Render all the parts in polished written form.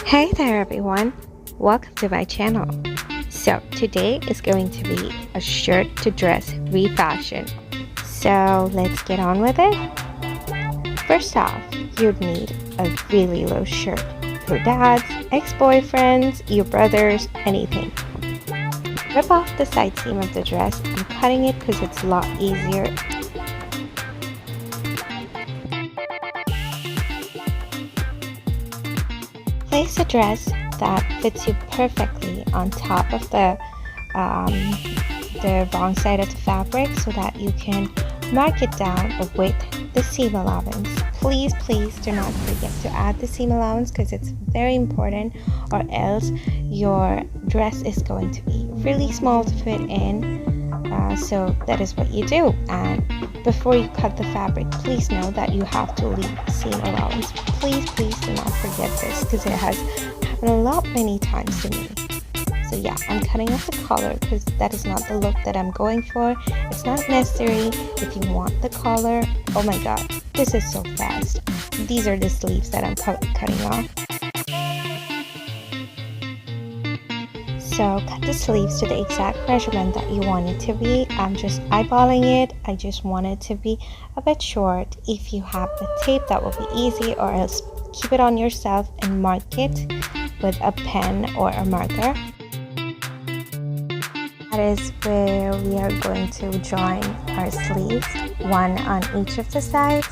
Hey there everyone, welcome to my channel. So today is going to be a shirt to dress refashion. So let's get on with it. First off, you'd need a really low shirt. Your dad's, ex-boyfriends, your brothers, anything. Rip off the side seam of the dress. I'm cutting it because it's a lot easier. Place a dress that fits you perfectly on top of the wrong side of the fabric so that you can mark it down with the seam allowance. Please do not forget to add the seam allowance because it's very important, or else your dress is going to be really small to fit in. So that is what you do. And before you cut the fabric, please know that you have to leave seam allowance. Please do not forget this because it has happened a lot many times to me. So yeah, I'm cutting off the collar because that is not the look that I'm going for. It's not necessary. If you want the collar, oh my god, this is so fast. These are the sleeves that I'm cutting off. So cut the sleeves to the exact measurement that you want it to be. I'm just eyeballing it. I just want it to be a bit short. If you have the tape, that will be easy, or else keep it on yourself and mark it with a pen or a marker. That is where we are going to join our sleeves, one on each of the sides.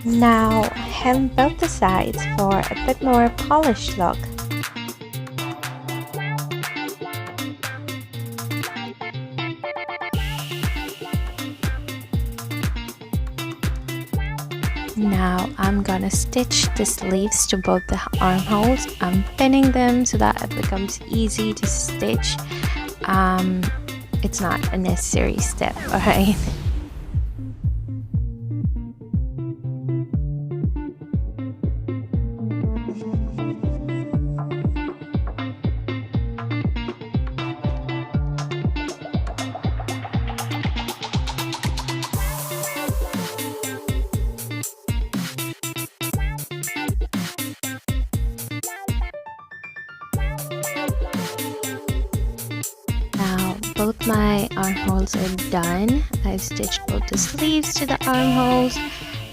Now hem both the sides for a bit more polished look. Now I'm gonna stitch the sleeves to both the armholes. I'm pinning them so that it becomes easy to stitch. It's not a necessary step, alright? Both my armholes are done. I've stitched both the sleeves to the armholes,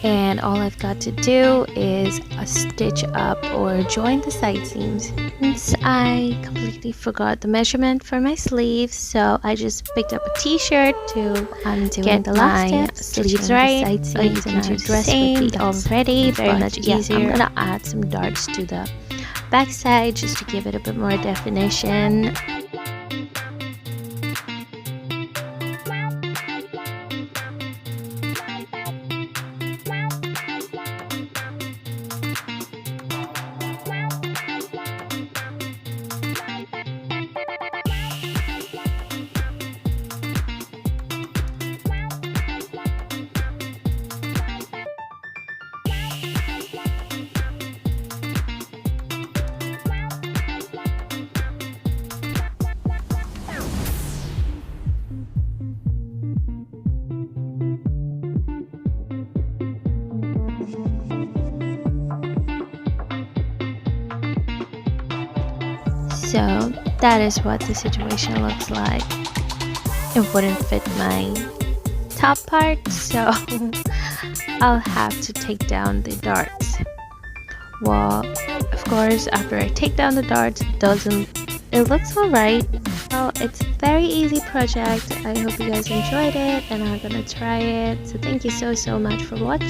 and all I've got to do is stitch up or join the side seams. Since I completely forgot the measurement for my sleeves, so I just picked up a t-shirt to get the last sleeves right. You can do dress with the already, very much easier. I'm gonna add some darts to the back side just to give it a bit more definition. So that is what the situation looks like. It wouldn't fit my top part, so I'll have to take down the darts. Well, of course, after I take down the darts, it looks alright. Well, it's a very easy project. I hope you guys enjoyed it, and I'm gonna try it. So thank you so much for watching.